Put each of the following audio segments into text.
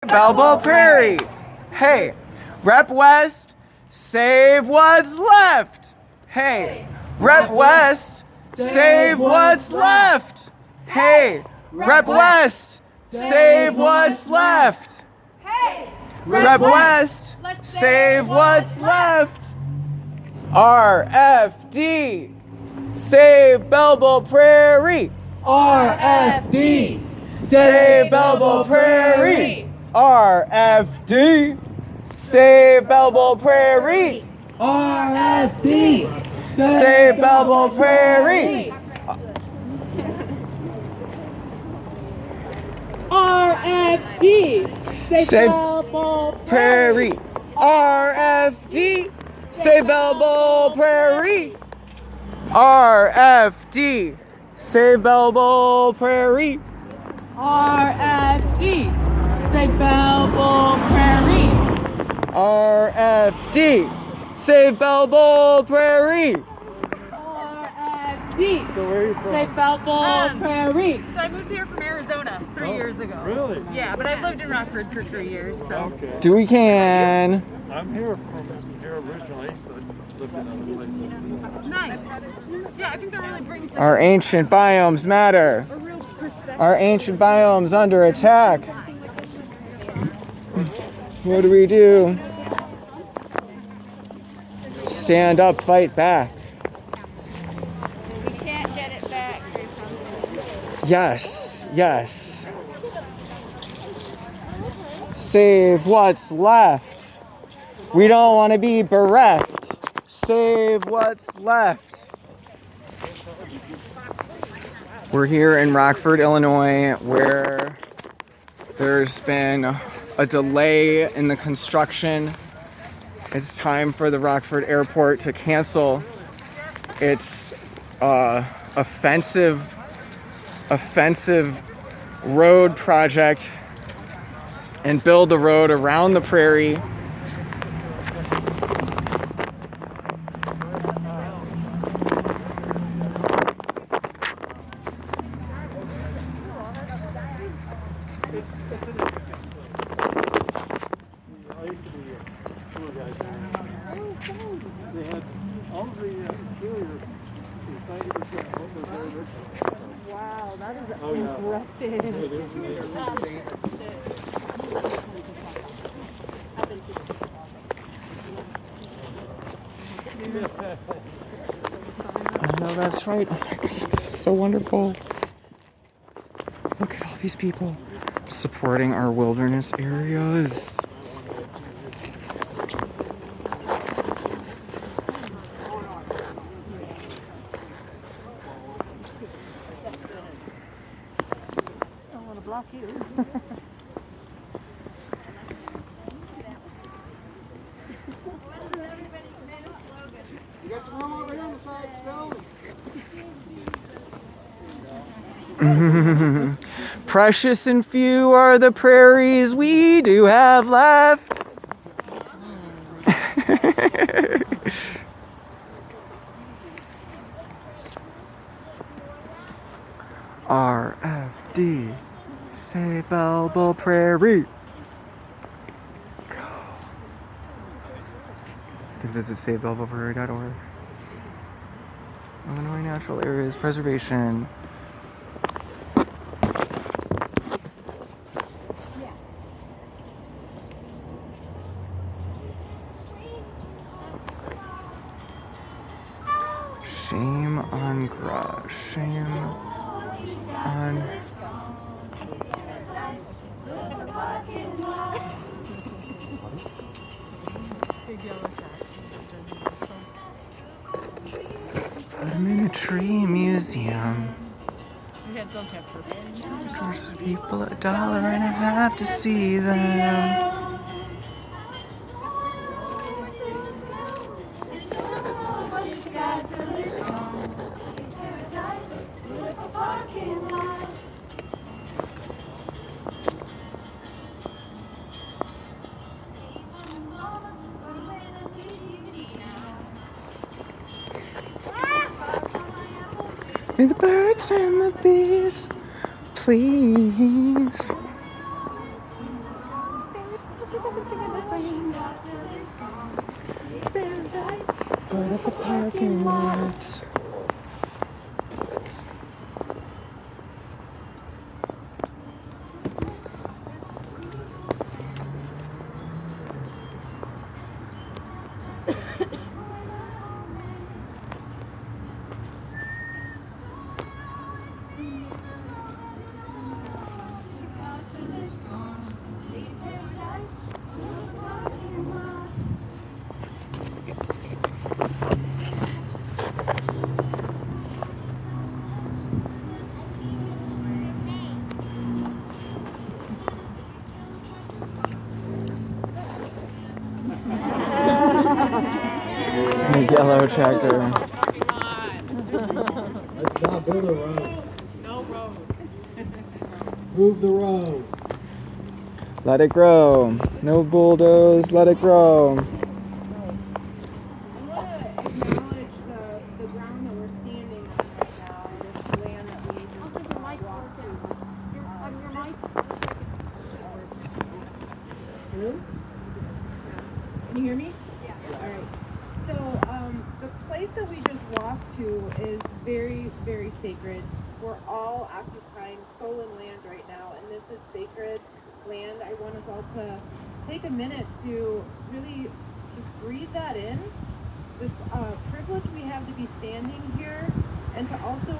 Balboa Prairie. Hey, Rep West, save what's left. Hey, Rep West, save what's left. Hey, Rep West, save what's left. Hey, Rep West, save what's left. RFD, save Balboa Prairie. RFD, Save Balboa Prairie. RFD, save Balboa Prairie. RFD, Save Balboa Prairie. RFD, Save Balboa Prairie. RFD, save Balboa Prairie. RFD, save Balboa Prairie. RFD, save Balboa Prairie. RFD, save Balboa Prairie. RFD, save Balboa Prairie. So I moved here from Arizona 3 years ago. Really? Yeah, but I've lived in Rockford for 3 years, so. Okay. Do we can? I'm here originally, but lived in other places. Nice. Yeah, I think that really brings Our ancient biomes matter. a real perspective. Our ancient biomes under attack. What do we do? Stand up, fight back. We can't get it back or something. Yes, yes. Save what's left. We don't want to be bereft. Save what's left. We're here in Rockford, Illinois, where there's been a delay in the construction. It's time for the Rockford Airport to cancel its offensive road project and build the road around the prairie. I used to be a tour guide there. They had all the interior is 90% what was there originally. Wow, that is Oh, yeah. impressive. It is I know that's right. Oh my God, this is so wonderful. Look at all these people supporting our wilderness areas. I don't want to block you. You got some room over here on the side still? Precious and few are the prairies we do have left. RFD, save Balboa Prairie. Go. You can visit savebalboaprairie.org. Illinois Natural Areas Preservation. Shame on Gra. Shame on. Put 'em in a tree museum. Yeah, don't have to. Charge the people $1.50 to see them. May the birds and the bees, please. Right at the parking lot. The yellow tractor. Let's not build a road. No road. Move the road. Let it grow. No bulldoze, let it grow. I want to acknowledge the ground that we're standing on right now, and this land that we walked to. Your mic. Can you hear me? Yeah. All right. So the place that we just walked to is very, very sacred. We're all occupying stolen land right now, and this is sacred land. I want us all to take a minute to really just breathe that in. This privilege we have to be standing here, and to also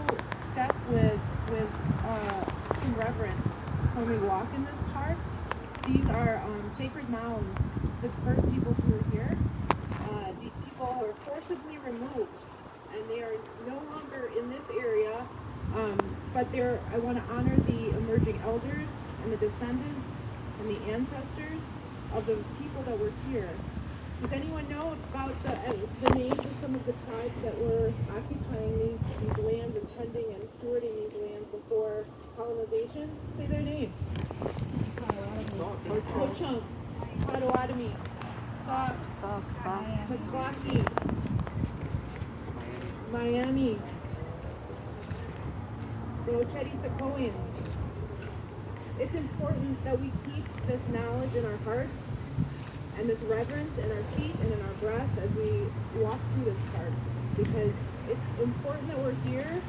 step with some reverence when we walk in this park. These are sacred mounds. The first people who were here, these people were forcibly removed, and they are no longer in this area. But I want to honor the emerging elders and the descendants and the ancestors of the people that were here. Does anyone know about the names of some of the tribes that were occupying these lands and tending and stewarding these lands before colonization? Say their names. Ho-Chunk, Potawatomi, Pasquaki, Miami, the Ocheti-Sakoan. It's important that we keep this knowledge in our hearts and this reverence in our feet and in our breath as we walk through this park, because it's important that we're here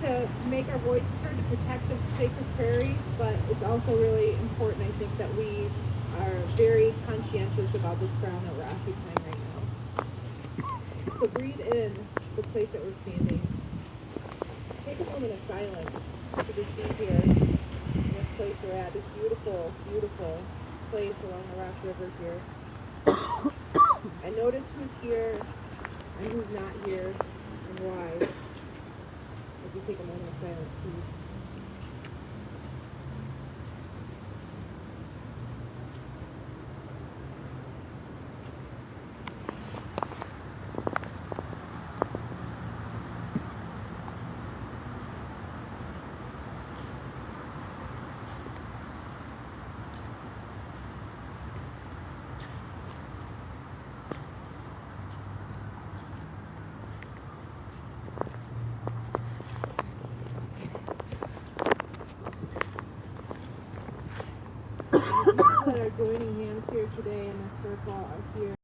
to make our voices heard, to protect the sacred prairie, but it's also really important, I think, that we are very conscientious about this ground that we're occupying right now. So breathe in the place that we're standing. Take a moment of silence to just be here in this place we're at, this beautiful, beautiful place along the Rock River here. And notice who's here and who's not here and why. If you take a moment of silence, please. That are joining hands here today in this circle are here.